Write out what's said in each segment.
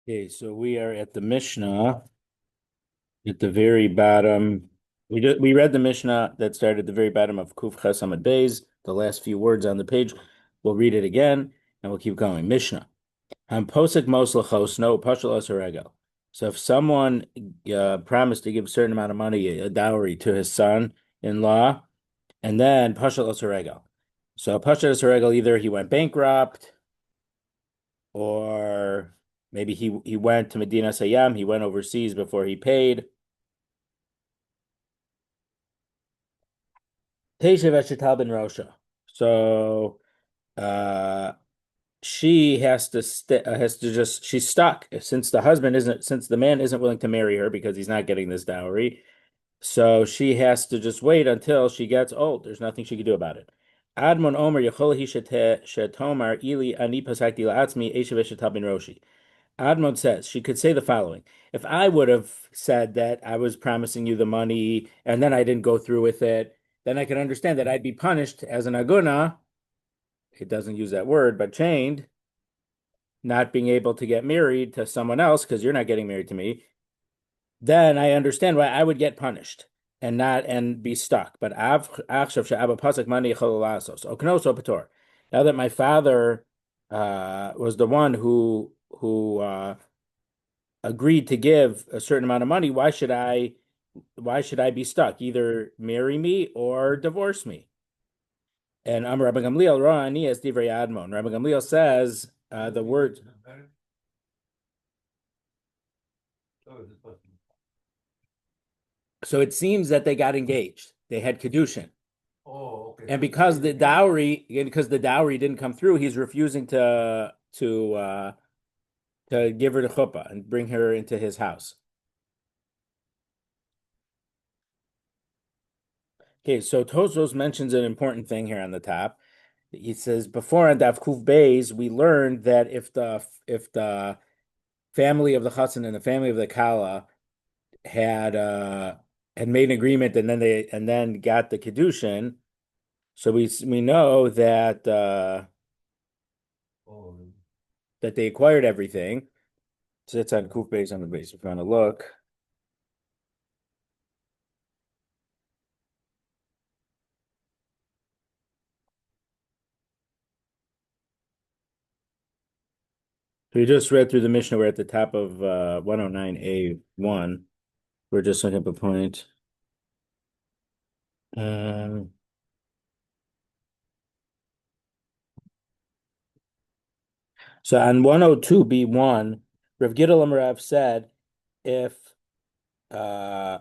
Okay, so we are at the Mishnah at the very bottom. We read the Mishnah that started at the very bottom of Kuf Ches Amud Beis, the last few words on the page. We'll read it again and we'll keep going. Mishnah. Posek mos lachosno pashal asar. So if someone promised to give a certain amount of money, a dowry to his son-in-law, and then pashal asar. So pashal asar, either he went bankrupt or maybe he went to Medina Sayyam, he went overseas before he paid. Tesha Veshetal ben Rosha. So uh she has to just she's stuck since the man isn't willing to marry her because he's not getting this dowry. So she has to just wait until she gets old. There's nothing she can do about it. Admon Omer Yechol Shetomar Ili Ani Pasakti La'atzmi Eshev Veshetal ben Roshi. Admon says she could say the following. If I would have said that I was promising you the money and then I didn't go through with it, then I could understand that I'd be punished as an aguna. It doesn't use that word, but chained, not being able to get married to someone else because you're not getting married to me. Then I understand why I would get punished and be stuck. But now that my father was the one who agreed to give a certain amount of money, why should I be stuck? Either marry me or divorce me. And Rabbi Gamliel Ra'ani as Divrei Admon. Rabbi Gamliel says the word. So it seems that they got engaged. They had kedushin. Oh, okay. And because the dowry didn't come through, he's refusing to give her the chuppah and bring her into his house. Okay, so Tosfos mentions an important thing here on the top. He says before on Daf Kuf Beis, we learned that if the family of the Chassan and the family of the Kala had had made an agreement and then got the kedushin, so we know Oh, that they acquired everything. So it's on Kuf Beis on the base. If you want to look. So we just read through the Mishnah. We're at the top of 109A1. We're just looking up a point. Um, so on 102B1, Rav Gidel Amarav said if uh,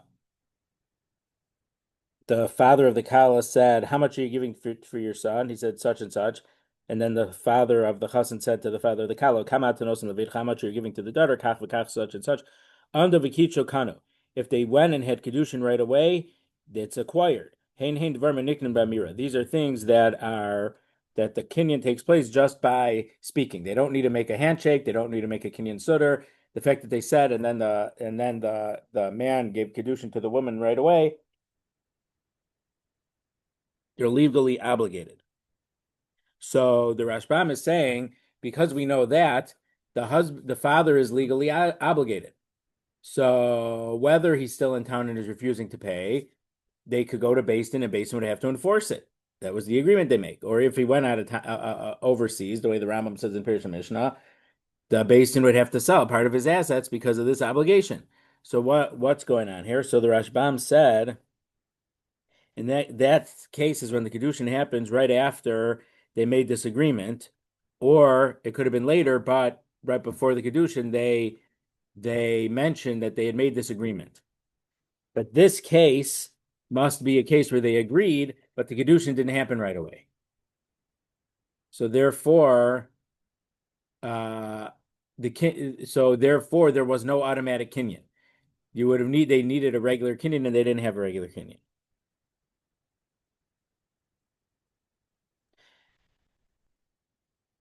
the father of the Kala said, "How much are you giving for your son?" He said, "Such and such." And then the father of the chassan said to the father of the Kala, "Come out to Nosan Levit, how much are you giving to the daughter? Kach v'kach, such and such." Under Vikicho Kanu. If they went and had Kedushin right away, it's acquired. Hein hein dvar meniknim b'amira. These are things that the kinyan takes place just by speaking. They don't need to make a handshake. They don't need to make a kinyan sutter. The fact that they said, and then the man gave Kedushin to the woman right away, they're legally obligated. So the Rashbam is saying, because we know that, the father is legally obligated. So whether he's still in town and is refusing to pay, they could go to Beis Din and Beis Din would have to enforce it. That was the agreement they make. Or if he went out of overseas, the way the Rambam says in Pirush Mishnah, the Beis Din would have to sell part of his assets because of this obligation. So what's going on here? So the Rashbam said, and that case is when the Kedushin happens right after they made this agreement, or it could have been later, but right before the Kedushin, they mentioned that they had made this agreement. But this case must be a case where they agreed, but the Kedushin didn't happen right away. So therefore, therefore there was no automatic kinyan. They needed a regular kinyan and they didn't have a regular kinyan.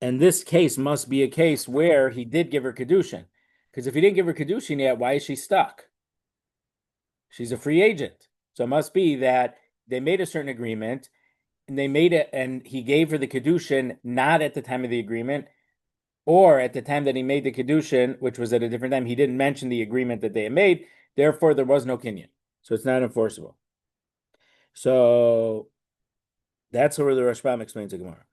And this case must be a case where he did give her Kedushin. Because if he didn't give her Kedushin yet, why is she stuck? She's a free agent. So it must be that they made a certain agreement and they made it, and he gave her the Kedushin not at the time of the agreement, or at the time that he made the Kedushin, which was at a different time, he didn't mention the agreement that they had made. Therefore, there was no kinyan. So it's not enforceable. So that's where the Rashbam explains the Gemara.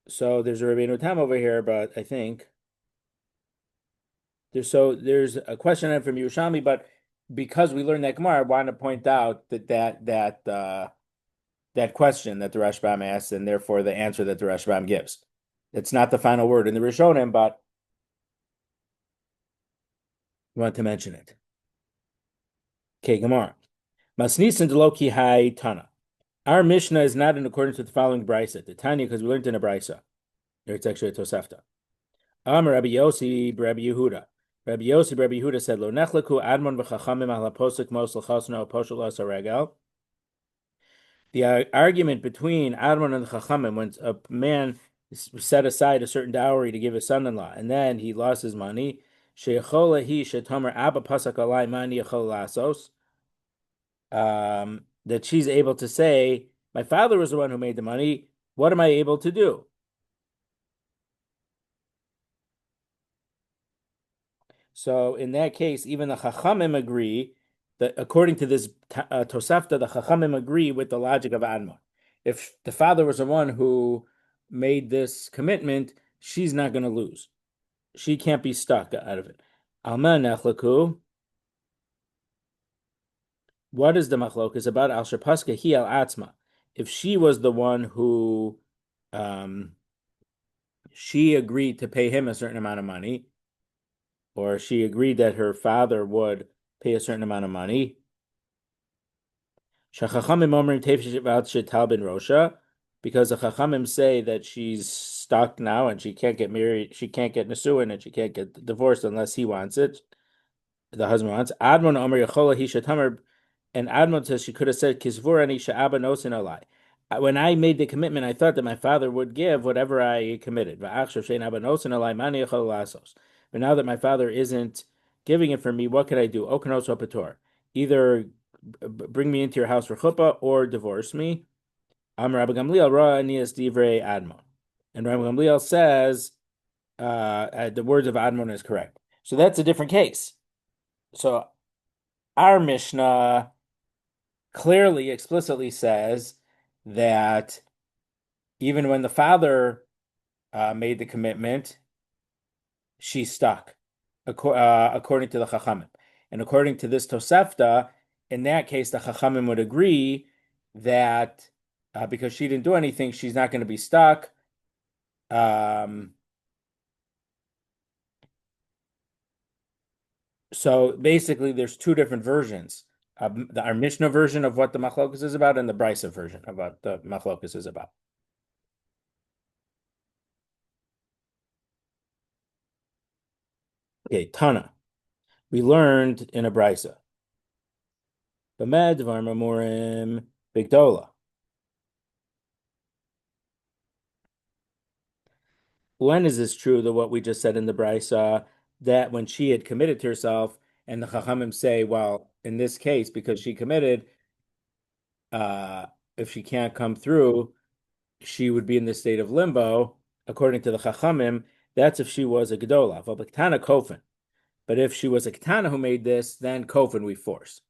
So there's a Rabbeinu Tam over here, but I think there's a question from Yerushalmi, but because we learned that Gemara, I want to point out that question that the Rashbam asks, and therefore the answer that the Rashbam gives. It's not the final word in the Rishonim, but we want to mention it. Okay, Gemara. Masnisin deloki hai tana. Our Mishnah is not in accordance with the following brisa. The Tanya, because we learned in a brisa. It's actually a Tosefta. Amar Rabbi Yossi, Rabbi Yehuda. Rabbi Yossi, Rabbi Yehuda said, Lo nechleku admon v'chachamim ala posik mos l'chasno poshel as regel. The argument between Admon and the Chachamim, when a man set aside a certain dowry to give his son-in-law, and then he lost his money, she'echola hi shetomer abba pasak alai mani echol lasos, that she's able to say, my father was the one who made the money. What am I able to do? So in that case, even the Chachamim agree that according to this Tosafta, the Chachamim agree with the logic of Admon. If the father was the one who made this commitment, she's not going to lose. She can't be stuck out of it. Alma nechlaku. What is the machlokas about? Al shapaska hi al atzma. If she was the one who, she agreed to pay him a certain amount of money, or she agreed that her father would pay a certain amount of money. Because the Chachamim say that she's stuck now and she can't get married, she can't get Nisuin, and she can't get divorced unless he wants it. The husband wants. Admon Omer Yechola Hisha Tamer, and Admon says she could have said Kisvurani Sha'aba Nosin Alai. When I made the commitment, I thought that my father would give whatever I committed. But now that my father isn't giving it for me, what can I do? Okanos Opator. Either bring me into your house for chuppah or divorce me. Rabbi Gamliel Ra Anias Divrei Admon. And Rabbi Gamliel says the words of Admon is correct. So that's a different case. So our Mishnah clearly, explicitly says that even when the father made the commitment, she's stuck, according to the Chachamim. And according to this Tosefta, in that case, the Chachamim would agree that because she didn't do anything, she's not going to be stuck. So basically, there's two different versions. Our Mishnah version of what the Machlokas is about and the Brisa version of what the Machlokas is about. Okay, Tana. We learned in a Brisa. B'med dvar mamurim bigdola. When is this true, that what we just said in the Brisa, that when she had committed to herself, and the Chachamim say, well, in this case, because she committed, if she can't come through, she would be in the state of limbo, according to the Chachamim. That's if she was a Gedola, V'Baktana Kofin. But if she was a Ketana who made this, then Kofin we force.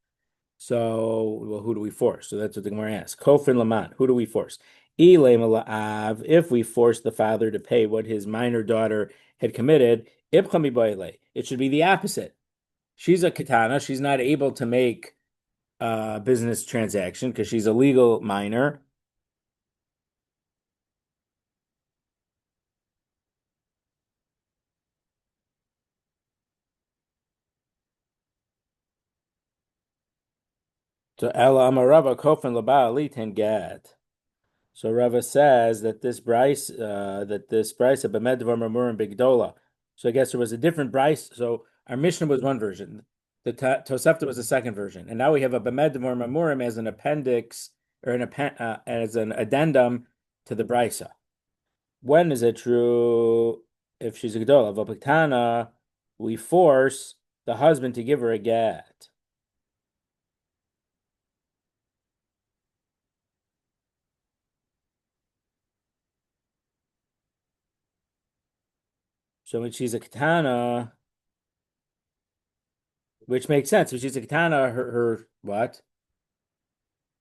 So, well, who do we force? So that's what the Gemara asks. Kofin Laman, who do we force? If we force the father to pay what his minor daughter had committed, it should be the opposite. She's a Ketana, she's not able to make a business transaction because she's a legal minor. So Ela Amarava Kofin Laba Alitin Gad. So Rava says that this Bryce of B'medvar Mamurim Bigdola. So I guess there was a different Bryce. So our Mishnah was one version. The Tosefta was the second version, and now we have a B'medvar Mamurim as an appendix or as an addendum to the Brisa. When is it true if she's a Gdola? V'Piktana, we force the husband to give her a get. So when she's a katana, which makes sense. If she's a katana, her what?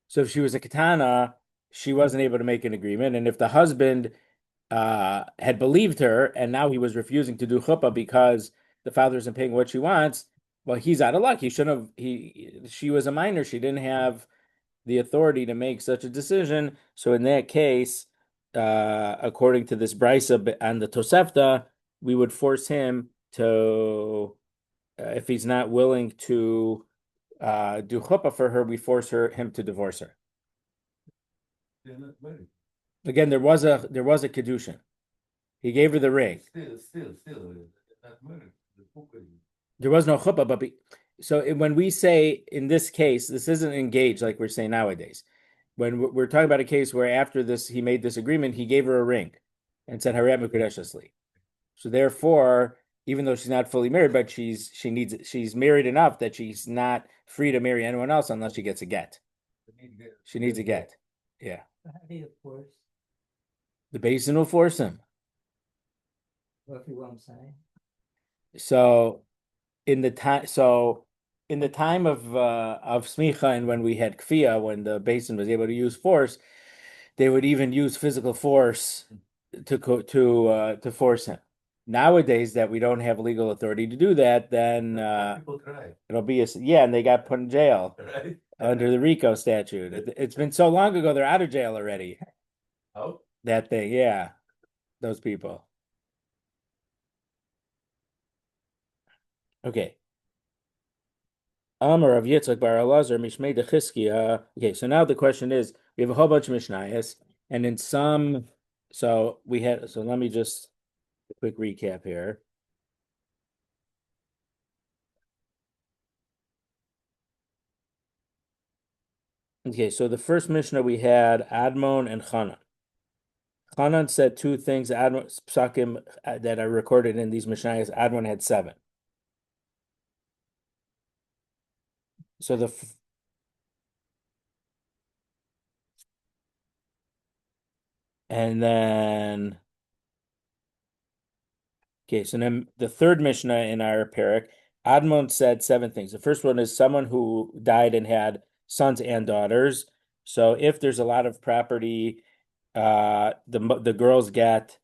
So if she was a katana, she wasn't able to make an agreement. And if the husband had believed her and now he was refusing to do chuppah because the father isn't paying what she wants, well, he's out of luck. He shouldn't have. She was a minor. She didn't have the authority to make such a decision. So in that case, according to this brisa and the Tosefta, we would force him to, if he's not willing to do chuppah for her, we force him to divorce her. They're not married. Again, there was a kedushin. He gave her the ring. Still, they're not married. There was no chuppah, but when we say in this case, this isn't engaged like we're saying nowadays. When we're talking about a case where after this he made this agreement, he gave her a ring and said Harat Mekudeshasli. So therefore, even though she's not fully married, but she's married enough that she's not free to marry anyone else unless she gets a get. She needs a get. Yeah. How do you force? The basin will force him. Roughly what I'm saying. So in the time of smicha and when we had kfiyah, when the basin was able to use force, they would even use physical force to force him. Nowadays, that we don't have legal authority to do that, then People try, it'll be yeah, and they got put in jail right? under the RICO statute. It's been so long ago; they're out of jail already. How? That thing, yeah, those people. Okay. Amar of Yitzchak bar Elazar Mishmei de Chizkiah. Okay, so now the question is, we have a whole bunch of Mishnayos, and in some, so let me just a quick recap here. Okay, so the first Mishnah we had Admon and Chanan. Chanan said two things. Admon psakim that are recorded in these Mishnayos. Admon had seven. So and then okay, so then the third Mishnah in our parak, Admon said seven things. The first one is someone who died and had sons and daughters. So if there's a lot of property, the girls get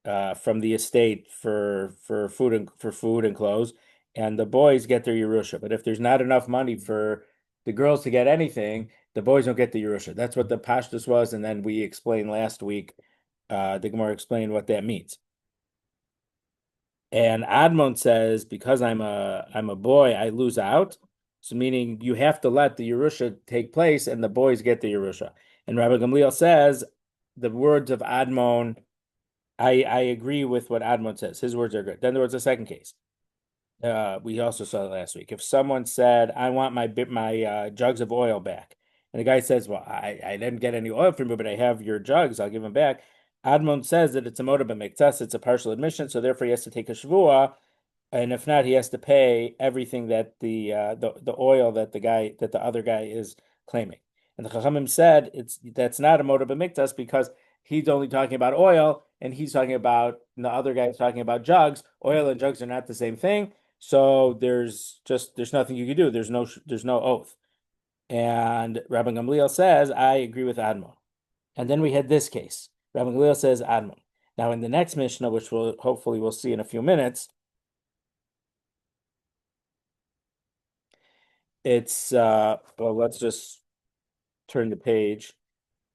from the estate for food and clothes, and the boys get their Yerusha. But if there's not enough money for the girls to get anything, the boys don't get the Yerusha. That's what the pashtus was, and then we explained last week. The Gemara explained what that means. And Admon says, because I'm a boy, I lose out. So meaning you have to let the Yerusha take place, and the boys get the Yerusha. And Rabbi Gamliel says the words of Admon. I agree with what Admon says. His words are good. Then there was a second case. We also saw it last week. If someone said, "I want my jugs of oil back," and the guy says, "Well, I didn't get any oil from you, but I have your jugs. I'll give them back." Admon says that it's a moda b'miktas. It's a partial admission, so therefore he has to take a shavua, and if not, he has to pay everything that the oil that the other guy is claiming. And the Chachamim said that's not a moda b'miktas because he's only talking about oil, and he's talking about the other guy is talking about jugs. Oil and jugs are not the same thing. So there's nothing you can do. There's no oath. And Rabbi Gamliel says, I agree with Admon. And then we had this case. Rabbi Gamliel says Admon. Now in the next Mishnah, which we'll see in a few minutes, it's well, let's just turn the page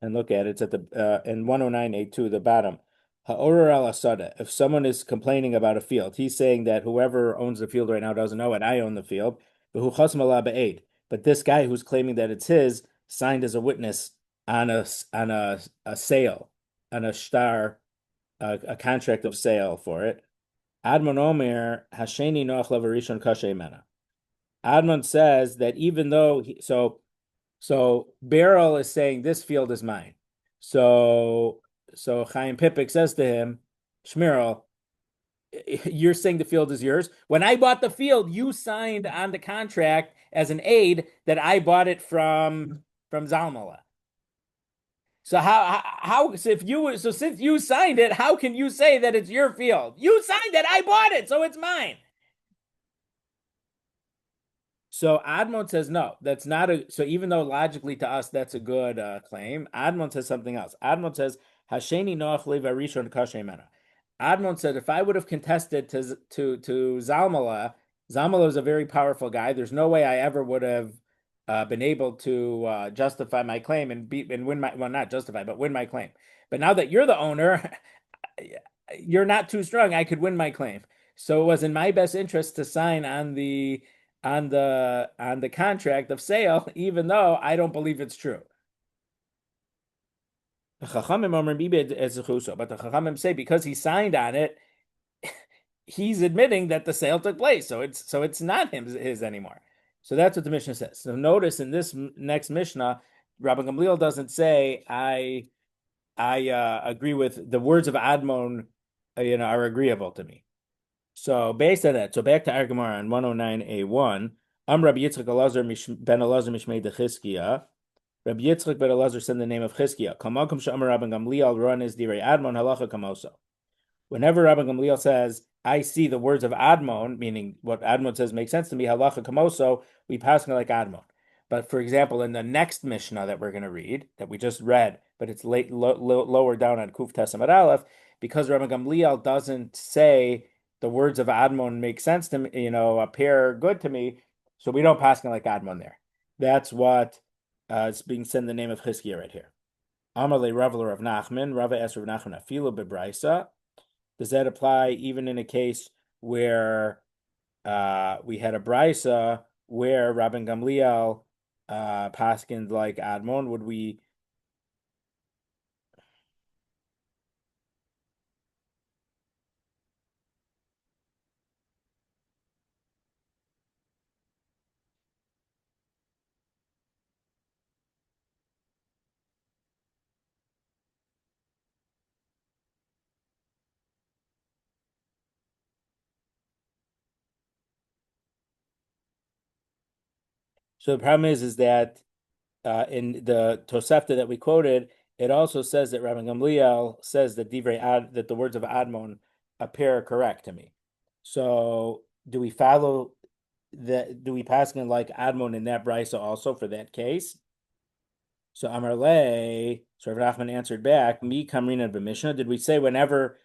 and look at it. It's at the in 109.82, the bottom. Ha'orer al asada. If someone is complaining about a field, he's saying that whoever owns the field right now doesn't know it. I own the field. But this guy who's claiming that it's his signed as a witness on a sale, on a shtar, a contract of sale for it. Admon Omer Hasheni Noach Lavarishon Kashe Mena. Admon says that even though so Beryl is saying this field is mine. So Chaim Pipik says to him, Shmirel, you're saying the field is yours. When I bought the field, you signed on the contract as an aid that I bought it from Zalmala. So so if you so since you signed it, how can you say that it's your field? You signed it, I bought it, so it's mine. So Admon says no, that's not a. So even though logically to us that's a good claim, Admon says something else. Admon says Hasheni noach lev arishon kashrei mena. Admon said if I would have contested to Zalmala, Zalmala is a very powerful guy. There's no way I ever would have been able to justify my claim and win my, well, not justify but win my claim. But now that you're the owner, you're not too strong. I could win my claim. So it was in my best interest to sign on the contract of sale, even though I don't believe it's true. The but the Chachamim say because he signed on it, he's admitting that the sale took place. So it's not his anymore. So that's what the Mishnah says. So notice in this next Mishnah, Rabbi Gamliel doesn't say I agree with the words of Admon, are agreeable to me. So based on that, so back to our Gemara on 109a1, Rabbi Yitzchak ben Elazar Mishmei de Chizkiya. Rabbi Yitzchak ben Elazar said the name of Chizkiya. Kamakom she'amar Rabbi Gamliel run is direi Admon halacha kamoso. Whenever Rabbi Gamliel says, I see the words of Admon, meaning what Admon says makes sense to me, halacha kamoso, we pass like Admon. But for example, in the next Mishnah that we're going to read, that we just read, but it's lower down on Kuf Tesamad Aleph, because Rabbi Gamliel doesn't say the words of Admon make sense to me, appear good to me, so we don't pass like Admon there. That's what is being said in the name of Chizkiya right here. Amalei Ravler of Nachman, Rava Es Rav Nachman Afilu Bebraisa. Does that apply even in a case where we had a brisa where Rabbi Gamliel paskened like Admon? Would we? So the problem is that in the Tosefta that we quoted, it also says that Rabbi Gamliel says that that the words of Admon appear correct to me. So do we follow that? Do we pasken like Admon in that brisa also for that case? So Amarle, so Rav Nachman answered back, Mi Kamrina b'Mishnah. Did we say whenever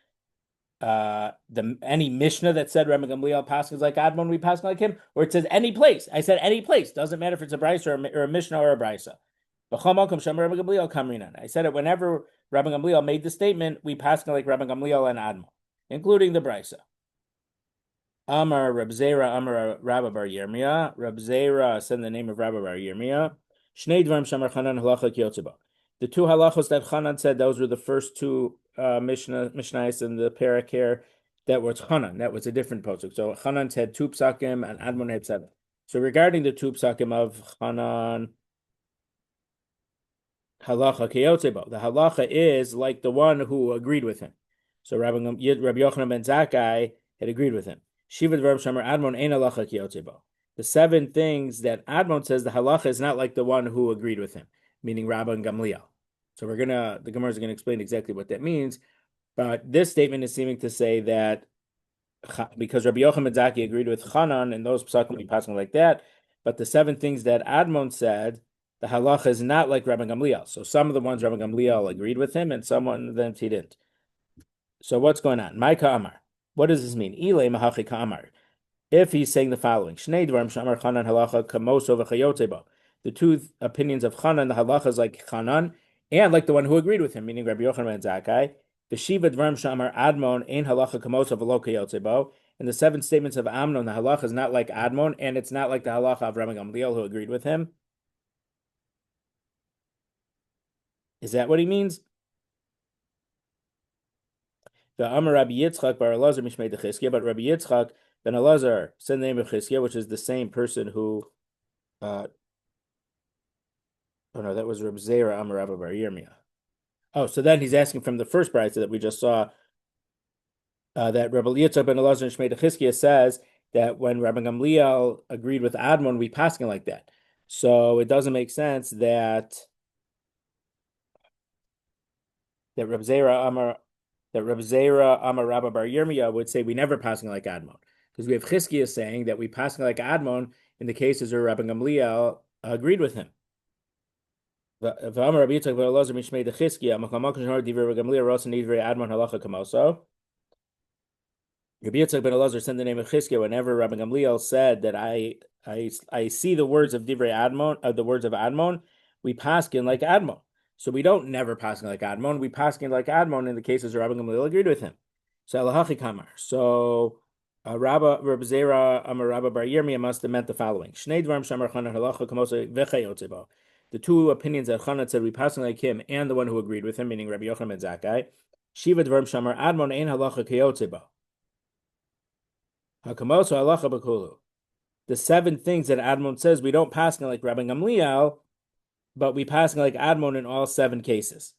any Mishnah that said Rabbi Gamliel paskins like Admon, we paskin like him, or it says any place? I said any place. Doesn't matter if it's a brisa or a Mishnah or a brisa. I said it whenever Rabbi Gamliel made the statement, we paskin like Rabbi Gamliel and Admon, including the brisa. Amar Rab Zera, Amar Rabbi Bar Yirmiyah. Rab Zera said the name of Rabbi Bar Yirmiyah. Shnei Dvarim Shamar Chanan Halacha Kiyotziba. The two halachos that Chanan said, those were the first two Mishnahs in the parak here. That was Chanan. That was a different posuk. So Chanan had two psakim and Admon had seven. So regarding the two psakim of Chanan, halacha keyotzebo. The halacha is like the one who agreed with him. So Rabbi Yochanan ben Zakkai had agreed with him. Shiva Dvarim Shamar Admon ein halacha keyotzebo. The seven things that Admon says, the halacha is not like the one who agreed with him, meaning Rabbi and Gamliel. So the Gemara is going to explain exactly what that means. But this statement is seeming to say that because Rabbi Yochanan ben Zakkai agreed with Chanan and those psakim be passing like that, but the seven things that Admon said, the halacha is not like Rabbi Gamliel. So some of the ones Rabbi Gamliel agreed with him, and some of them he didn't. So what's going on? My Ka'amar. What does this mean? Ile mahachi Ka'amar. If he's saying the following, Shnei Dvarim Shamar Chanan halacha kamoso v'chayotzebo. The two opinions of Chanan, the halacha is like Chanan, and like the one who agreed with him, meaning Rabbi Yochanan ben Zakkai. V'shiva Dvarim Shamar Admon ein halacha kamoso v'lo kayotzebo. And the seven statements of Amnon, the halacha is not like Admon, and it's not like the halacha of Rabbi Gamliel who agreed with him. Is that what he means? The Amar Rabbi Yitzchak bar Elazar Mishmei de Chizkiya, but Rabbi Yitzchak ben Elazar said the name of Chizkiya, which is the same person who. Oh no, that was Reb Zera Amar Rabbi bar Yirmiyah. Oh, so then he's asking from the first brayta that we just saw that Rabbi Yitzchak ben Elazar Mishmei de Chizkiya says that when Rabbi Gamliel agreed with Admon, we paskin like that. So it doesn't make sense that that Reb Zera Amar Rabba Bar Yirmiyah would say we never passing like Admon, because we have Chizkiah saying that we passing like Admon in the cases where Rabbi Gamliel agreed with him. V'amar Rabbi Yitzchak v'Elazar mishmei de Chizkiah makam makam shemar divrei Rabbi Gamliel rosa nidvrei Admon halacha kamoso. Rabbi Yitzchak ben Elazar said the name of Chizkiah whenever Rabbi Gamliel said that I see the words of divrei Admon, the words of Admon, we paskin like Admon. So we don't never paskin like Admon. We paskin like Admon in the cases where Rabbi Gamliel agreed with him. So Elahachi Kamar. So Rabbi Zera Amar Rabba Bar Yirmiyah must have meant the following: Shnei dvarim shamar Chana halacha kamosa v'chayotzebo. The two opinions that Chana said we paskin like him, and the one who agreed with him, meaning Rabbi Yochanan ben Zakkai. Shiva dvarim shamar Admon ein halacha kayotzebo. Hakamoso halacha b'kulu. The 7 things that Admon says we don't paskin like Rabbi Gamliel, but we passing like Admon in all 7 cases.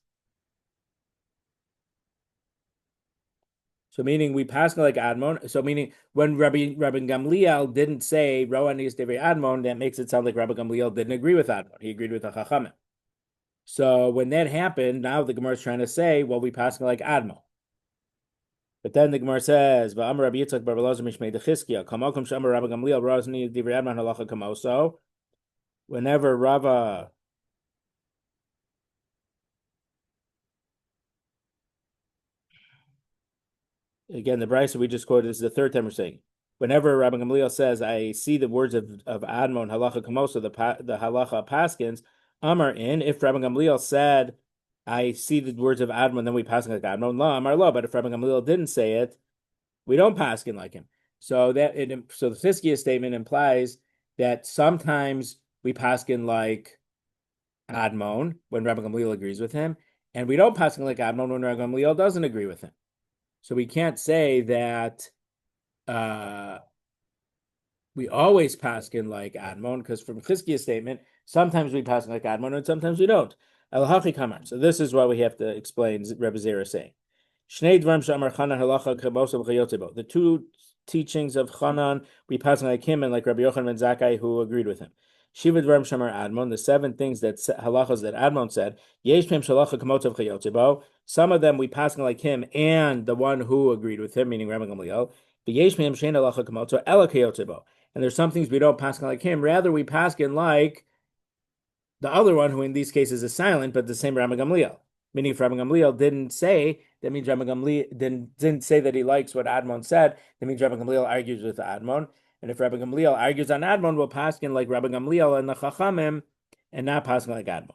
So meaning we passing like Admon. So meaning when Rabbi Gamliel didn't say Rohan is Devi Admon, that makes it sound like Rabbi Gamliel didn't agree with Admon. He agreed with the Chachamim. So when that happened, now the Gemara is trying to say, well, we passing like Admon. But then the Gemara says, "V'amar Rabbi Yitzchak bar Elazar mishmei de Chizkiah, kamakom shamar Rabbi Gamliel rozni Devi Admon halacha kamoso." Whenever Rava again, the Brisa we just quoted, this is the 3rd time we're saying. Whenever Rabbi Gamliel says, I see the words of Admon, halacha kamosa, the halacha paskins, Amar in, if Rabbi Gamliel said, I see the words of Admon, then we paskin like Admon, la, Amar la, but if Rabbi Gamliel didn't say it, we don't paskin like him. So so the Chizkiah statement implies that sometimes we paskin like Admon when Rabbi Gamliel agrees with him, and we don't paskin like Admon when Rabbi Gamliel doesn't agree with him. So we can't say that we always paskin like Admon, because from Chizkiah's statement, sometimes we paskin like Admon and sometimes we don't. Elahachi Kamar. So this is what we have to explain. Rabbi Zera saying, Shnei dvarim shamar Chanan halacha kamosa v'chayotzebo. The 2 teachings of Chanan we paskin like him and like Rabbi Yochanan ben Zakkai who agreed with him. Shiva dvarim shamar Admon. The 7 things that halachas that Admon said. Yesh pem shalacha kamosa v'chayotzebo. Some of them we paskin like him and the one who agreed with him, meaning Rabbi Gamliel. V'yesh pem shein halacha kamosa ela kayotzebo. And there's some things we don't paskin like him. Rather, we paskin like the other one, who in these cases is silent, but the same Rabbi Gamliel. Meaning, if Rabbi Gamliel didn't say, that means Rabbi Gamliel didn't say that he likes what Admon said. That means Rabbi Gamliel argues with Admon. And if Rabbi Gamliel argues on Admon, we'll paskin like Rabbi Gamliel and the Chachamim, and not paskin like Admon.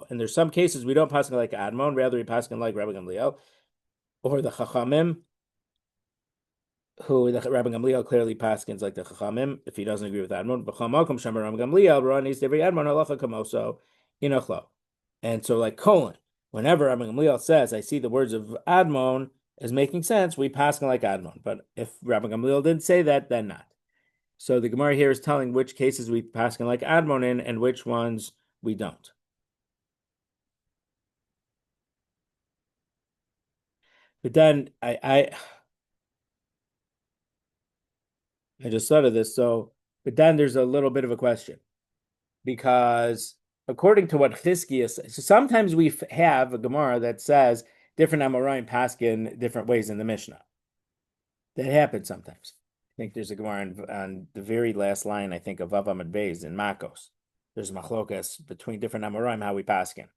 And there's some cases we don't paskin like Admon. Rather, we paskin like Rabbi Gamliel or the Chachamim, who the Rabbi Gamliel clearly paskins like the Chachamim if he doesn't agree with Admon. And so like colon, whenever Rabbi Gamliel says, I see the words of Admon as making sense, we paskin like Admon. But if Rabbi Gamliel didn't say that, then not. So the Gemara here is telling which cases we paskin like Admon in and which ones we don't. But then I just thought of this. So, but then there's a little bit of a question, because according to what Chizkiah says, so sometimes we have a Gemara that says different Amoraim paskin different ways in the Mishnah. That happens sometimes. I think there's a Gemara on the very last line, I think, of Vav Amud Beis in Makos. There's machlokas between different Amoraim how we paskin.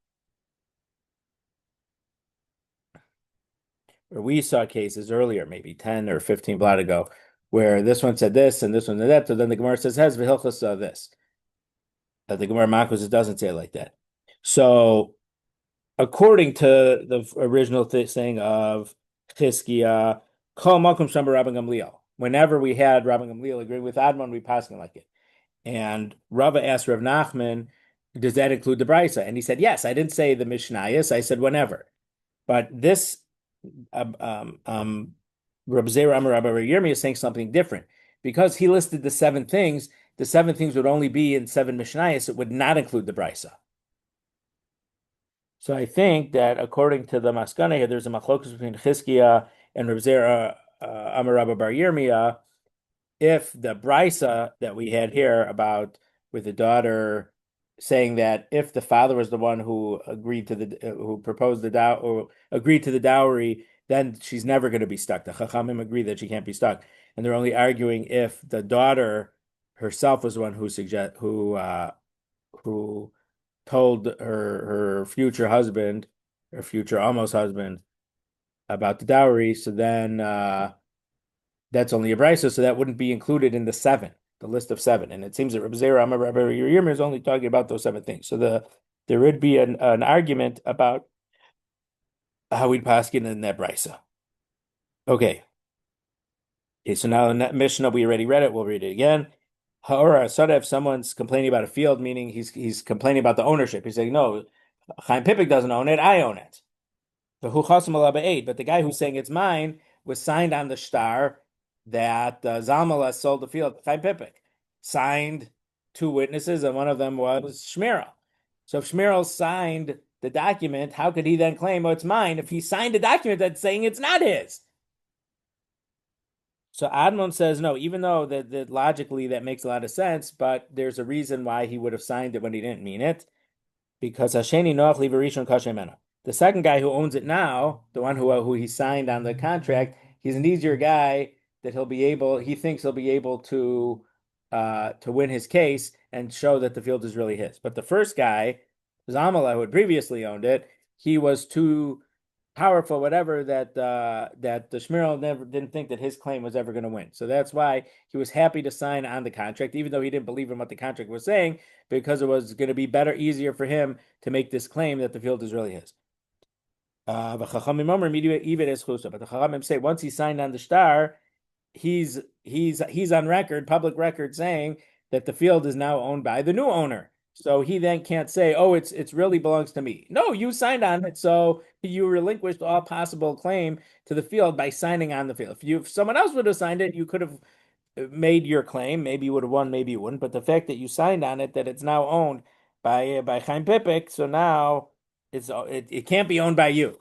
Or we saw cases earlier, maybe 10 or 15 blot ago, where this one said this and this one said that, so then the Gemara says, has v'hilchos this. The Gemara Makos, it doesn't say it like that. So, according to the original saying of Chizkiah, Kol Makom Sham Rabbi Gamliel. Whenever we had Rabbi Gamliel agreeing with Admon, we paskin like it. And Rava asked Rav Nachman, does that include the Brisa? And he said, yes. I didn't say the Mishnayos. I said whenever. But this Rabbi Zera Amar Rabbi Yirmiyah is saying something different, because he listed the 7 things. The 7 things would only be in 7 Mishnayos. It would not include the Brisa. So I think that according to the Maskana here, there's a machlokus between Chizkiah and Rabbi Zera Amar Rabbi Bar Yirmiyah. If the Brisa that we had here about with the daughter saying that if the father was the one who agreed to who proposed the dow or agreed to the dowry, then she's never going to be stuck. The Chachamim agree that she can't be stuck, and they're only arguing if the daughter herself was the one who told her future husband, her future almost husband, about the dowry. So then that's only a brisa, so that wouldn't be included in the seven, the list of seven. And it seems that Rabbi Zera, Rabbi Yirmiyah is only talking about those seven things. So there would be an argument about how we'd pasken in that brisa. Okay. Okay, so now in that Mishnah, we already read it. We'll read it again. Ha'ora, so if someone's complaining about a field, meaning he's complaining about the ownership. He's saying, no, Chaim Pipik doesn't own it, I own it. But the guy who's saying it's mine was signed on the star that Zalmala sold the field to Chaim Pipik. Signed two witnesses, and one of them was Shmuel. So if Shmuel signed the document, how could he then claim, oh, it's mine, if he signed a document that's saying it's not his? So Admon says no, even though that logically that makes a lot of sense, but there's a reason why he would have signed it when he didn't mean it, because Hasheni Noach Livarishon Kashemena. The second guy who owns it now, the one who he signed on the contract, he's an easier guy that he thinks he'll be able to win his case and show that the field is really his. But the first guy, Zamala, who had previously owned it, he was too powerful, whatever, that the Shmuel never didn't think that his claim was ever going to win. So that's why he was happy to sign on the contract, even though he didn't believe in what the contract was saying, because it was going to be easier for him to make this claim that the field is really his. But the Chachamim say once he signed on the star, he's on record, public record, saying that the field is now owned by the new owner. So he then can't say, "Oh, it's really belongs to me." No, you signed on it, so you relinquished all possible claim to the field by signing on the field. If someone else would have signed it, you could have made your claim. Maybe you would have won, maybe you wouldn't. But the fact that you signed on it, that it's now owned by Chaim Pipik, so now it can't be owned by you.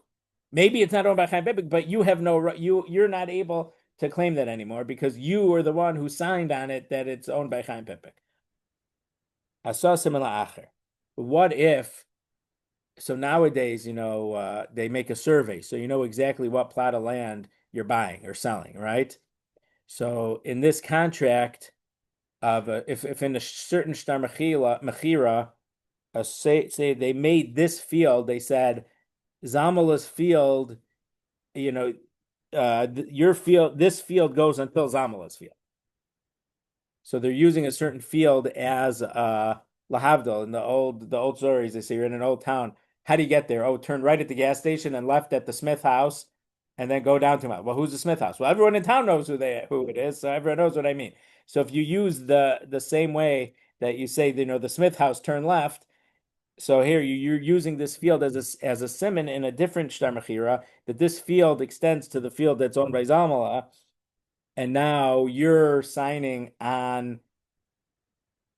Maybe it's not owned by Chaim Pipik, but you have no you're not able to claim that anymore because you are the one who signed on it that it's owned by Chaim Pipik. What if? So nowadays, they make a survey, so you know exactly what plot of land you're buying or selling, right? So in this contract of if in a certain shtar mechira, say they made this field, they said Zamala's field, your field, this field goes until Zamala's field. So they're using a certain field as lahavdil in the old stories. They say you're in an old town. How do you get there? Oh, turn right at the gas station and left at the Smith house, and then go down to my. Well, who's the Smith house? Well, everyone in town knows who it is, so everyone knows what I mean. So if you use the same way that you say, the Smith house, turn left. So here you're using this field as a simon in a different shtar mechira, that this field extends to the field that's owned by Zalmala, and now you're signing on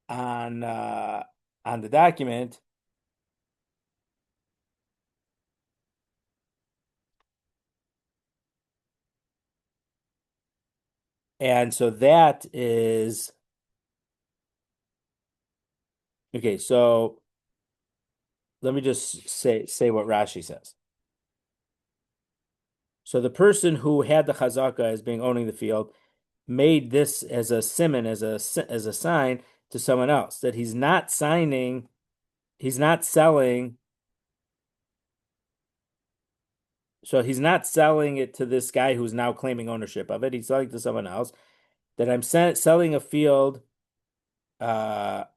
the document. And so that is okay. So let me just say what Rashi says. So the person who had the chazaka as being owning the field made this as a simon, as a sign to someone else that he's not selling. So he's not selling it to this guy who's now claiming ownership of it. He's selling it to someone else. That I'm selling a field that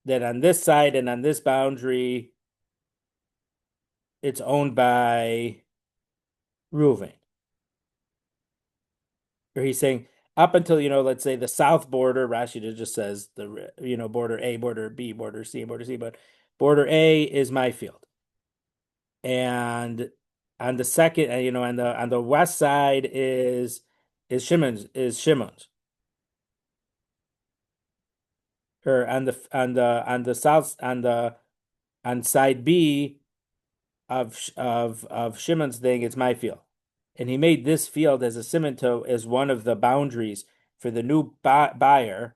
on this side and on this boundary, it's owned by Reuven. Or he's saying up until, let's say the south border, Rashi just says border A, border B, border C, but border A is my field. And on the second, on the west side is Shimon's. Or on the south on side B of Shimon's thing, it's my field. And he made this field as a simento as one of the boundaries for the new buyer.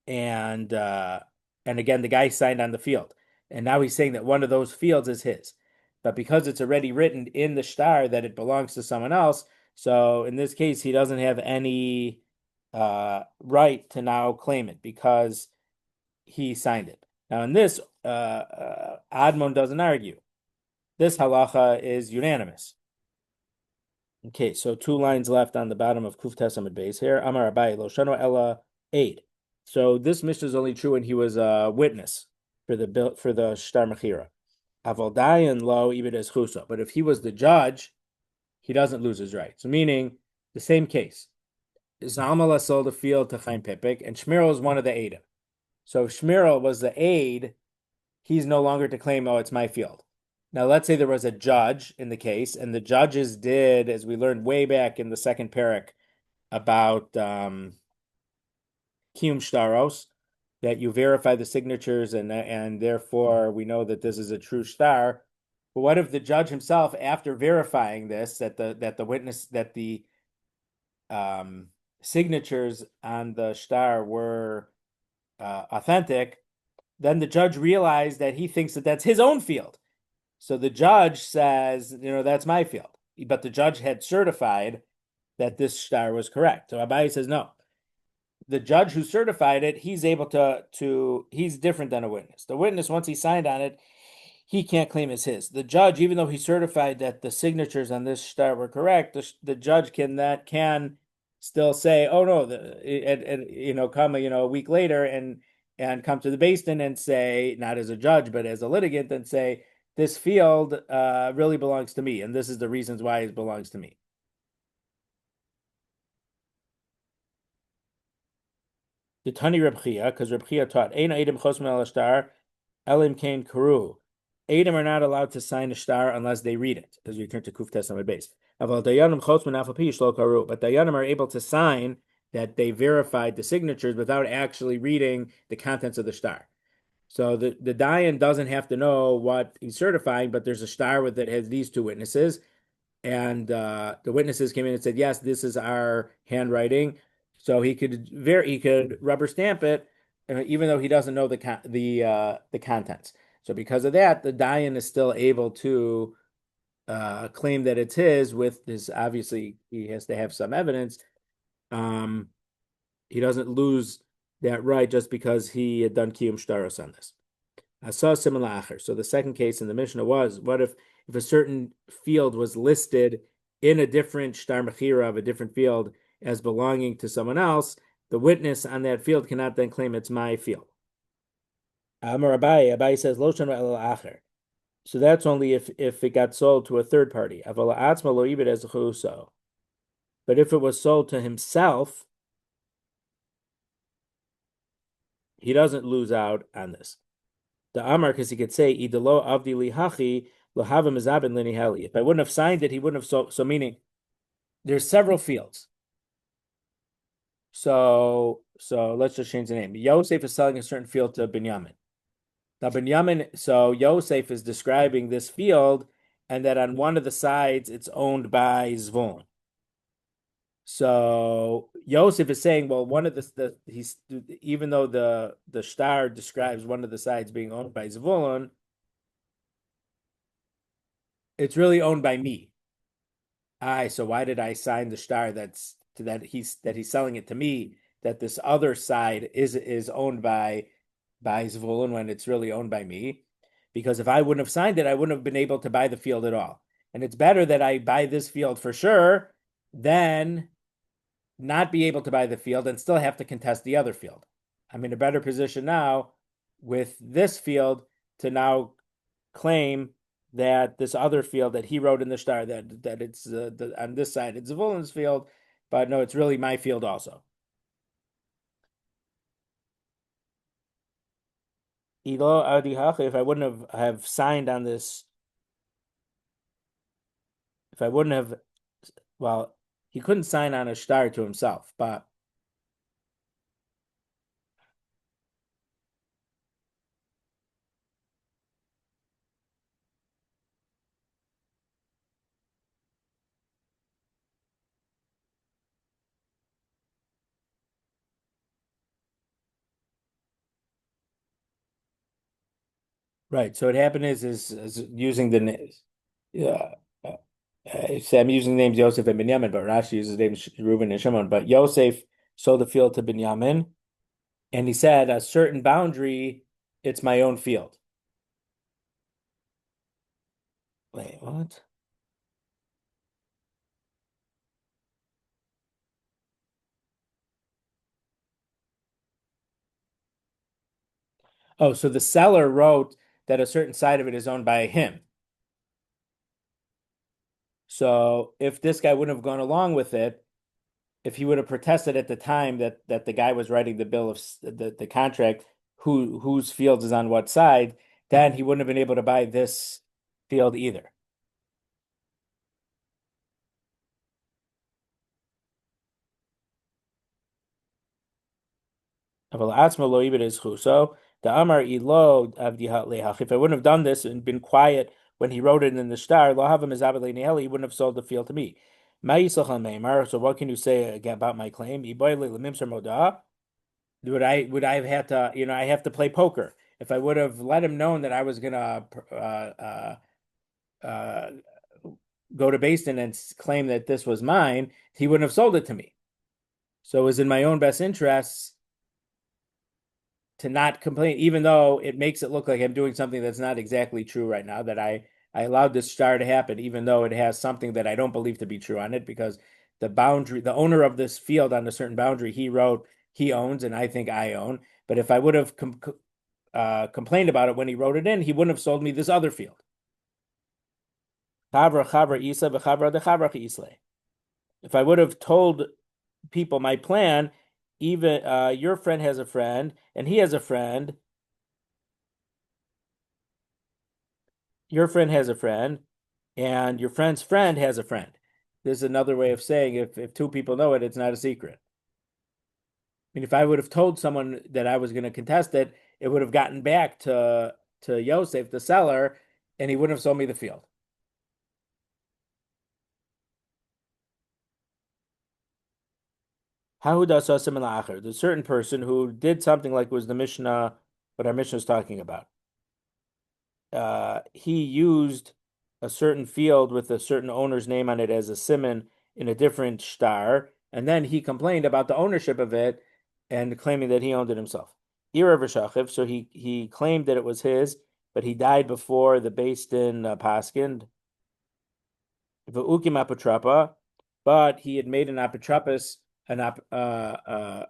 and uh, and again, the guy signed on the field, and now he's saying that one of those fields is his, but because it's already written in the star that it belongs to someone else, so in this case, he doesn't have any right to now claim it because he signed it. Now, in this, Admon doesn't argue. This halacha is unanimous. Okay, so two lines left on the bottom of Kuf Tesamid base here. Amar Abai lo shano ella aid. So this Mishnah is only true when he was a witness for the shtar mechira. Aval dayan lo ibid es chusa. But if he was the judge, he doesn't lose his right. So meaning the same case. Zalmala sold the field to Chaim Pipik, and Shmirel is one of the Eidim. So if Shmirel was the aid, he's no longer to claim, oh, it's my field. Now, let's say there was a judge in the case, and the judges did, as we learned way back in the second parak about Kiyum Shtaros, that you verify the signatures, and therefore we know that this is a true shtar. But what if the judge himself, after verifying this, that the signatures on the shtar were authentic, then the judge realized that he thinks that that's his own field. So the judge says, that's my field. But the judge had certified that this shtar was correct. So Abai says, no. The judge who certified it, he's able he's different than a witness. The witness, once he signed on it, he can't claim it's his. The judge, even though he certified that the signatures on this shtar were correct, the judge can still say, oh no, come a week later and come to the Beis Din and say, not as a judge, but as a litigant, and say, this field really belongs to me, and this is the reasons why it belongs to me. The Tani Reb Chia, because Reb Chia taught, Ein Eidim Chosmen al Shtar, Elim Kain Karu. Eidim are not allowed to sign a shtar unless they read it, as we turn to Kuf Tes Amud Beis. Aval Dayanim Chosmen Afal Pi Shlo Karu. But Dayanim are able to sign that they verified the signatures without actually reading the contents of the shtar. So the Dayan doesn't have to know what he's certifying, but there's a shtar that has these two witnesses, and the witnesses came in and said, yes, this is our handwriting. So he could rubber stamp it, even though he doesn't know the contents. So because of that, the Dayan is still able to claim that it's his. With this, obviously, he has to have some evidence. He doesn't lose that right just because he had done kiyum shtaros on this. I saw similar acher. So the second case in the Mishnah was, what if a certain field was listed in a different shtar mechira of a different field as belonging to someone else? The witness on that field cannot then claim it's my field. Amar Abai says lo shanu el acher. So that's only if it got sold to a third party. Aval atzma lo ibid as a. But if it was sold to himself, he doesn't lose out on this. The Amar, because he could say, Idalo avdi lihachi lohava mizabin liniheli. If I wouldn't have signed it, he wouldn't have so meaning there's several fields. So let's just change the name. Yosef is selling a certain field to Binyamin. Now Binyamin, so Yosef is describing this field, and that on one of the sides it's owned by Zvon. So Yosef is saying, well, one of he's even though the shtar describes one of the sides being owned by Zvulun, it's really owned by me. So why did I sign the shtar that he's selling it to me? That this other side is owned by Zvulun when it's really owned by me? Because if I wouldn't have signed it, I wouldn't have been able to buy the field at all. And it's better that I buy this field for sure than not be able to buy the field and still have to contest the other field. I'm in a better position now with this field to now claim that this other field that he wrote in the shtar that it's on this side it's Zvulun's field, but no, it's really my field also. If I wouldn't have signed on this, if I wouldn't have, well, he couldn't sign on a shtar to himself, but Right. So what happened is using the names. Yeah. So I'm using names Yosef and Binyamin, but Rashi uses names Reuben and Shimon. But Yosef sold the field to Binyamin, and he said a certain boundary, it's my own field. Wait, what? Oh, so the seller wrote that a certain side of it is owned by him. So if this guy wouldn't have gone along with it, if he would have protested at the time that the guy was writing the bill of the contract, whose field is on what side, then he wouldn't have been able to buy this field either. So the Amar Ilo Avdihat Lehach. If I wouldn't have done this and been quiet when he wrote it in the star, he wouldn't have sold the field to me. So what can you say about my claim? Would I have had to, I have to play poker. If I would have let him known that I was gonna uh, go to Basin and claim that this was mine, he wouldn't have sold it to me. So it was in my own best interests to not complain, even though it makes it look like I'm doing something that's not exactly true right now, that I allowed this star to happen, even though it has something that I don't believe to be true on it, because the owner of this field on a certain boundary, he wrote he owns, and I think I own. But if I would have complained about it when he wrote it in, he wouldn't have sold me this other field. If I would have told people my plan, even your friend has a friend, and he has a friend, your friend has a friend, and your friend's friend has a friend. This is another way of saying if two people know it, it's not a secret. I mean, if I would have told someone that I was going to contest it, it would have gotten back to Yosef, the seller, and he wouldn't have sold me the field. How does the certain person who did something like was the Mishnah, what our Mishnah is talking about. He used a certain field with a certain owner's name on it as a simon in a different star, and then he complained about the ownership of it and claiming that he owned it himself. So he claimed that it was his, but he died before the based in pasken. V'ukim apatrapa, but he had made an apotropos, a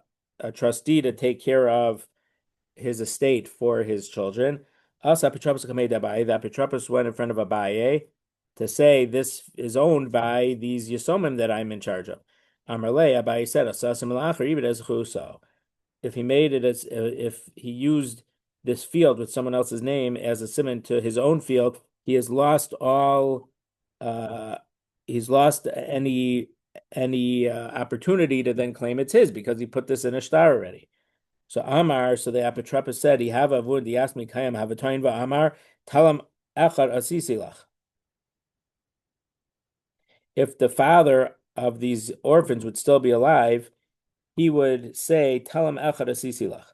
trustee to take care of his estate for his children. Us apotropos kamei dabai. The apotropos went in front of Abaye to say this is owned by these yisomim that I'm in charge of. Amarle Abaye said, "Asasim lacher even as chuso." If he made it as if he used this field with someone else's name as a simon to his own field, he has lost all. Uh, he's lost any opportunity to then claim it's his because he put this in a star already. So Amar, so the apotropos said, "He have avud." He asked me, "Kayam have a toin va Amar talam echad asisilach." If the father of these orphans would still be alive, he would say, "Tell him echad asisilach."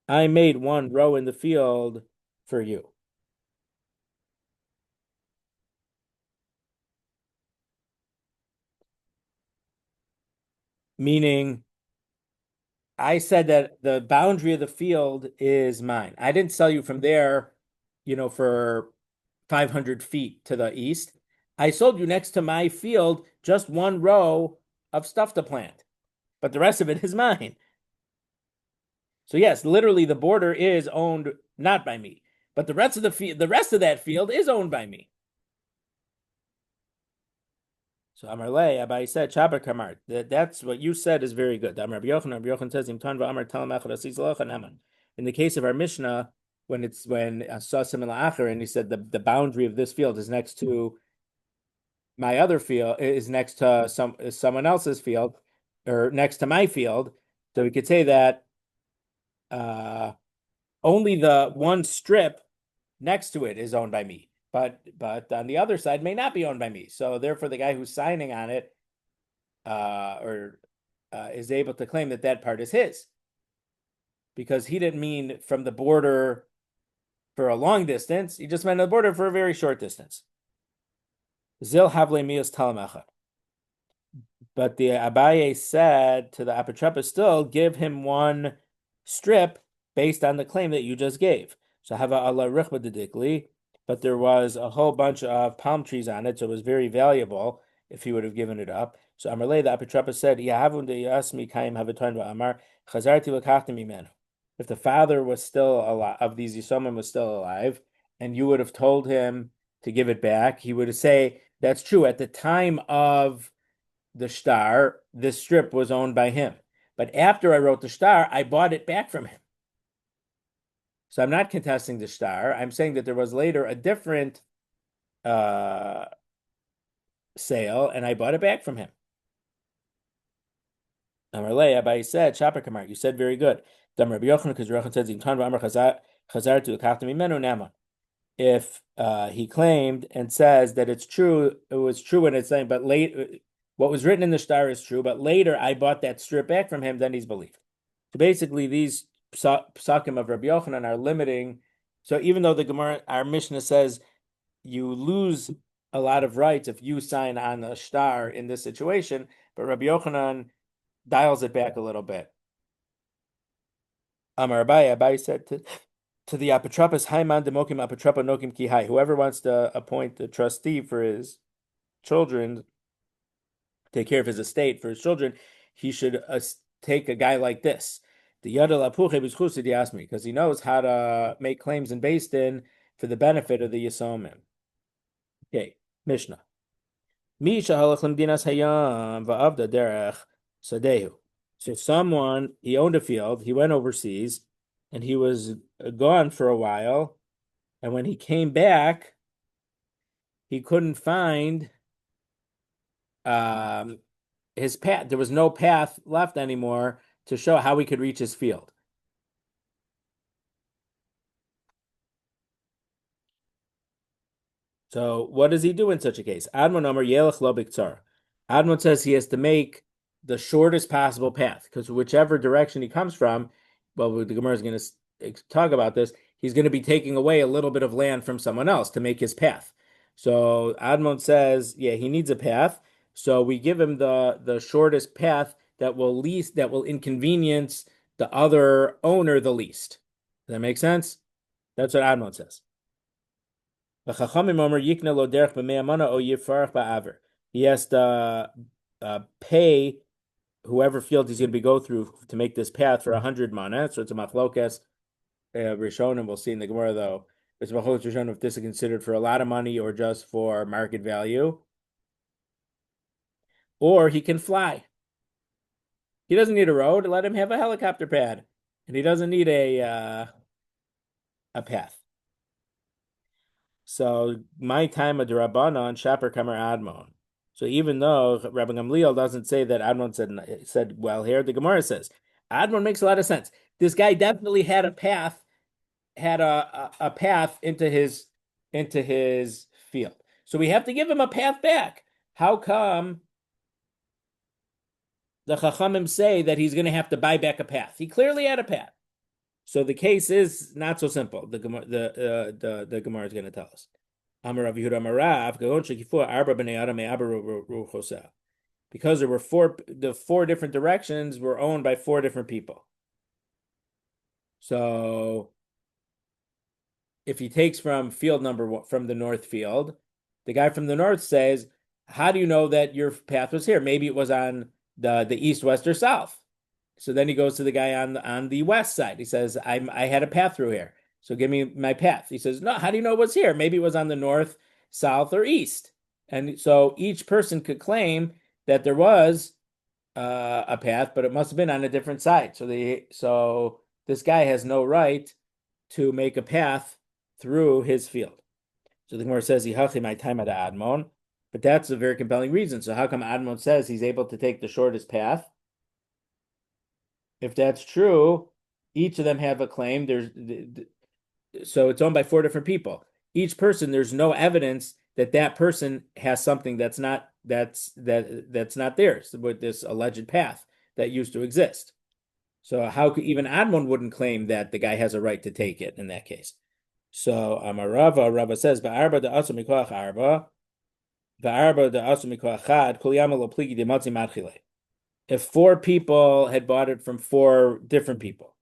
I made one row in the field for you. Meaning, I said that the boundary of the field is mine. I didn't sell you from there, for 500 feet to the east. I sold you next to my field just one row of stuff to plant, but the rest of it is mine. So yes, literally the border is owned not by me, but the rest of that field is owned by me. So Amarle, Abai said, Chaber Kamar. That's what you said is very good. Rabbi Yochanan says, Amar in the case of our Mishnah, when Sasim Acher, and he said the boundary of this field is next to my other field, is next to someone else's field, or next to my field. So we could say that only the one strip next to it is owned by me, but on the other side may not be owned by me. So therefore, the guy who's signing on it or is able to claim that part is his because he didn't mean from the border for a long distance. He just went to the border for a very short distance. Zil havle mias talamacha. But the Abaye said to the apotropos, still give him one strip based on the claim that you just gave. So have a Allah rikhba dedikli, but there was a whole bunch of palm trees on it, so it was very valuable if he would have given it up. So Amarle, the apotropos said, Yahavun de Yasmi Kaim Havatan Amar, Chazarti Lakachtim Imenu. If the father was still alive, of these Yisomim was still alive, and you would have told him to give it back, he would say, that's true. At the time of the star, this strip was owned by him. But after I wrote the star, I bought it back from him. So I'm not contesting the star. I'm saying that there was later a different sale, and I bought it back from him. Amarle, Abai said, Shapar Kamar, you said very good. Rabbi Yochanan, because Yochanan says, Chazar to Menu Nama. If he claimed and says that it's true, it was true when it's saying, but late, what was written in the star is true, but later I bought that strip back from him, then he's believed. So basically, these psakim of Rabbi Yochanan are limiting. So even though the Gemara, our Mishnah says you lose a lot of rights if you sign on a star in this situation, but Rabbi Yochanan dials it back a little bit. Amar Abai said to the apotropos, Haiman demokim apotropa nokim kihai. Whoever wants to appoint a trustee for his children, take care of his estate for his children, he should take a guy like this. The Yadal Apuche B'Zchus Diasmi, because he knows how to make claims in Beis Din for the benefit of the Yisomim. Okay, Mishnah. Misha halachlim dinas hayam va'avda derech sadehu. So someone, he owned a field, he went overseas, and he was gone for a while, and when he came back, he couldn't find his path. There was no path left anymore to show how he could reach his field. So what does he do in such a case? Admon Omer Yelech Lo Biktsar. Admon says he has to make the shortest possible path, because whichever direction he comes from, well, the Gemara is going to talk about this, he's going to be taking away a little bit of land from someone else to make his path. So Admon says, yeah, he needs a path. So we give him the shortest path that will inconvenience the other owner the least. Does that make sense? That's what Admon says. He has to pay whoever field he's going to go through to make this path for 100 mana. So it's a machlokes Rishonim. We'll see in the Gemara though. It's a machlokes Rishonim if this is considered for a lot of money or just for market value. Or he can fly. He doesn't need a road. Let him have a helicopter pad, and he doesn't need a path. So my time of the Rabbanon Shaper Kamer Admon. So even though Rabbi Gamliel doesn't say that Admon said well here, the Gemara says Admon makes a lot of sense. This guy definitely had a path, a path into his field. So we have to give him a path back. How come the Chachamim say that he's going to have to buy back a path? He clearly had a path. So the case is not so simple. The Gemara is going to tell us. Because there were four different directions were owned by four different people. So if he takes from field number one, from the north field, the guy from the north says, how do you know that your path was here? Maybe it was on the east, west, or south. So then he goes to the guy on the west side. He says, I had a path through here. So give me my path. He says, no, how do you know it was here? Maybe it was on the north, south, or east. And so each person could claim that there was a path, but it must have been on a different side. So this guy has no right to make a path through his field. So the Gemara says, Yihachi my time at Admon. But that's a very compelling reason. So how come Admon says he's able to take the shortest path? If that's true, each of them have a claim. So it's owned by four different people. Each person, there's no evidence that person has something that's not theirs with this alleged path that used to exist. So how could even Admon wouldn't claim that the guy has a right to take it in that case? So Rava says, "Ba'arba da asu mikoach arba, ba'arba da asu mikoach chad, kol yama lo pligi de matzi matchile." If four people had bought it from four different people,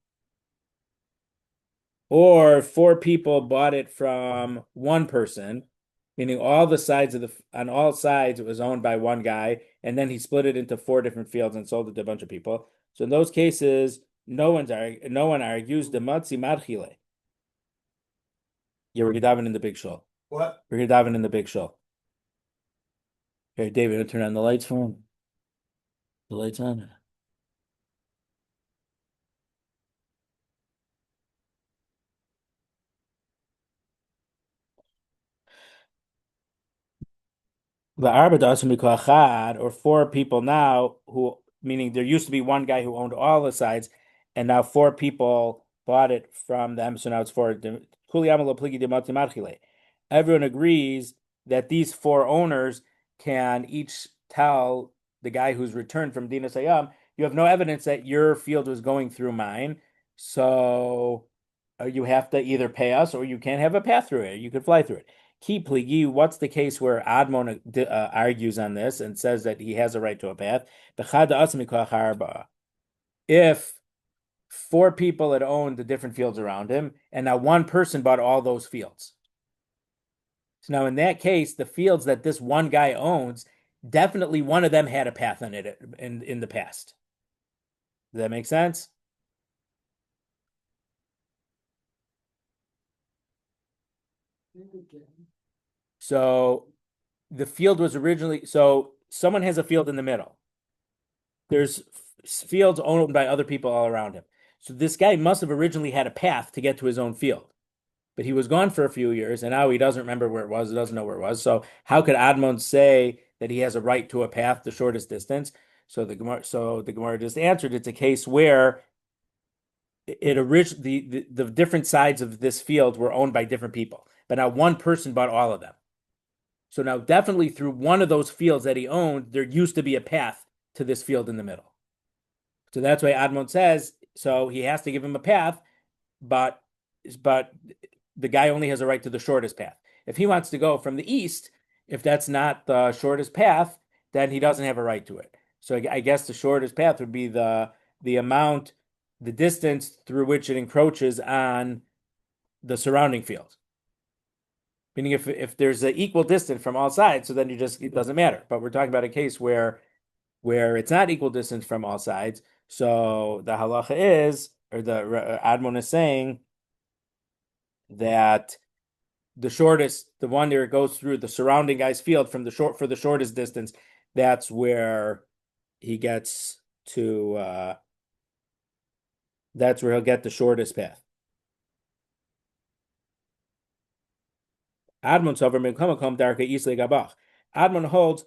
or four people bought it from one person, meaning all the sides of on all sides it was owned by one guy, and then he split it into four different fields and sold it to a bunch of people. So in those cases, no one argues the matzi matchile. Yeah, we're davening in the big shul. What? We're davening in the big shul. Okay, David, turn on the lights for him. The lights on. The arbad or four people now who, meaning there used to be one guy who owned all the sides, and now four people bought it from them. So now it's four. Everyone agrees that these four owners can each tell the guy who's returned from Dina Sayam, you have no evidence that your field was going through mine, so you have to either pay us or you can't have a path through it. You could fly through it. Key pligi, what's the case where Admon argues on this and says that he has a right to a path? If four people had owned the different fields around him, and now one person bought all those fields. So now in that case, the fields that this one guy owns, definitely one of them had a path on it in the past. Does that make sense? So the field was originally, so someone has a field in the middle. There's fields owned by other people all around him. So this guy must have originally had a path to get to his own field. But he was gone for a few years, and now he doesn't remember where it was, he doesn't know where it was. So how could Admon say that he has a right to a path the shortest distance? So the Gemara just answered it's a case where the different sides of this field were owned by different people, but now one person bought all of them. So now definitely through one of those fields that he owned, there used to be a path to this field in the middle. So that's why Admon says, so he has to give him a path, but the guy only has a right to the shortest path. If he wants to go from the east, if that's not the shortest path, then he doesn't have a right to it. So I guess the shortest path would be the amount, the distance through which it encroaches on the surrounding field. Meaning if there's an equal distance from all sides, so then it doesn't matter. But we're talking about a case where it's not equal distance from all sides. So the halacha is, or the Admon is saying that the one there goes through the surrounding guy's field for the shortest distance, that's where he gets to, that's where he'll get the shortest path. Admon holds,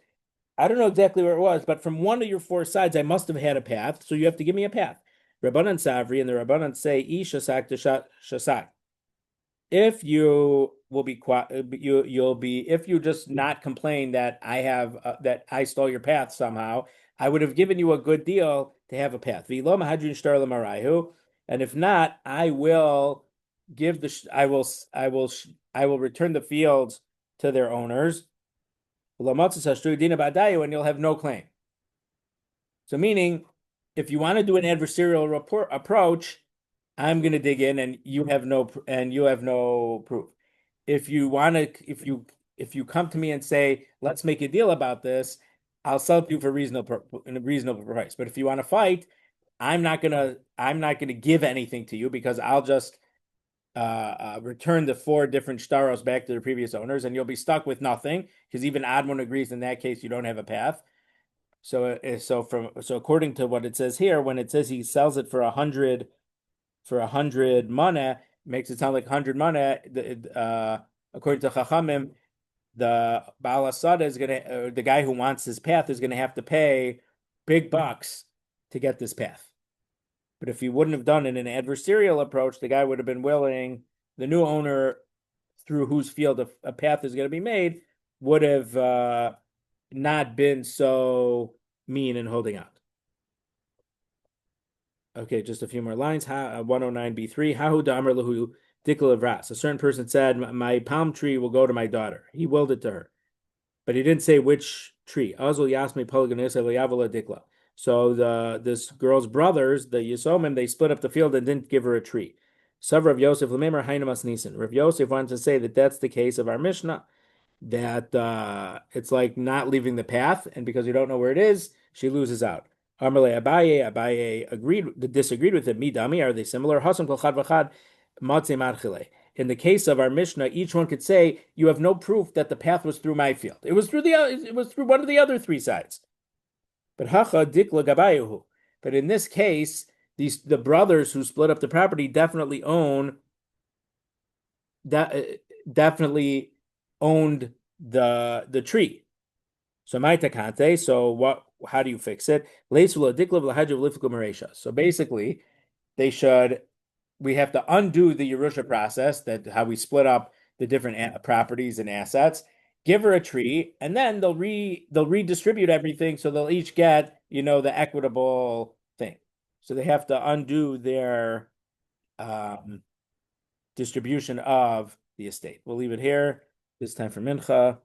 I don't know exactly where it was, but from one of your four sides, I must have had a path, so you have to give me a path. Rabbanan Savri and the Rabbanan say, shasak to shasak. If you will be you'll be if you just not complain that I have that I stole your path somehow, I would have given you a good deal to have a path. And if not, I will give I will return the fields to their owners. And you'll have no claim. So meaning, if you want to do an adversarial approach, I'm going to dig in, and you have no proof. If you want to, if you come to me and say, let's make a deal about this, I'll sell it to you for a reasonable price. But if you want to fight, I'm not gonna give anything to you because I'll just return the four different shtaros back to their previous owners, and you'll be stuck with nothing because even Admon agrees in that case you don't have a path. So according to what it says here, when it says he sells it for 100 mana, makes it sound like 100 mana. According to Chachamim, the Baal Asada is gonna the guy who wants his path is gonna have to pay big bucks to get this path. But if he wouldn't have done it in an adversarial approach, the guy would have been willing, the new owner through whose field a path is going to be made would have not been so mean in holding out. Okay, just a few more lines. 109b3. Hahu da'amar lahu Dikla of Ras. A certain person said, my palm tree will go to my daughter. He willed it to her. But he didn't say which tree. Azul Yasmi Polygonisa Yavala Dikla. So this girl's brothers, the Yisomim, they split up the field and didn't give her a tree. Sav Rav Yosef Lememer Hainamas Nisan. Rav Yosef wanted to say that that's the case of our Mishnah, that it's like not leaving the path, and because you don't know where it is, she loses out. Amarle Abaye disagreed with it. Midami, are they similar? Hasam kol chad v'chad matze marchile. In the case of our Mishnah, each one could say, "You have no proof that the path was through my field. It was through one of the other three sides." But hacha dikla gabayehu. But in this case, the brothers who split up the property definitely definitely owned the tree. So my takante. So what? How do you fix it? So basically, we have to undo the Yerusha process, that how we split up the different properties and assets. Give her a tree, and then they'll redistribute everything, so they'll each get the equitable thing. So they have to undo their distribution of the estate. We'll leave it here. This time for Mincha.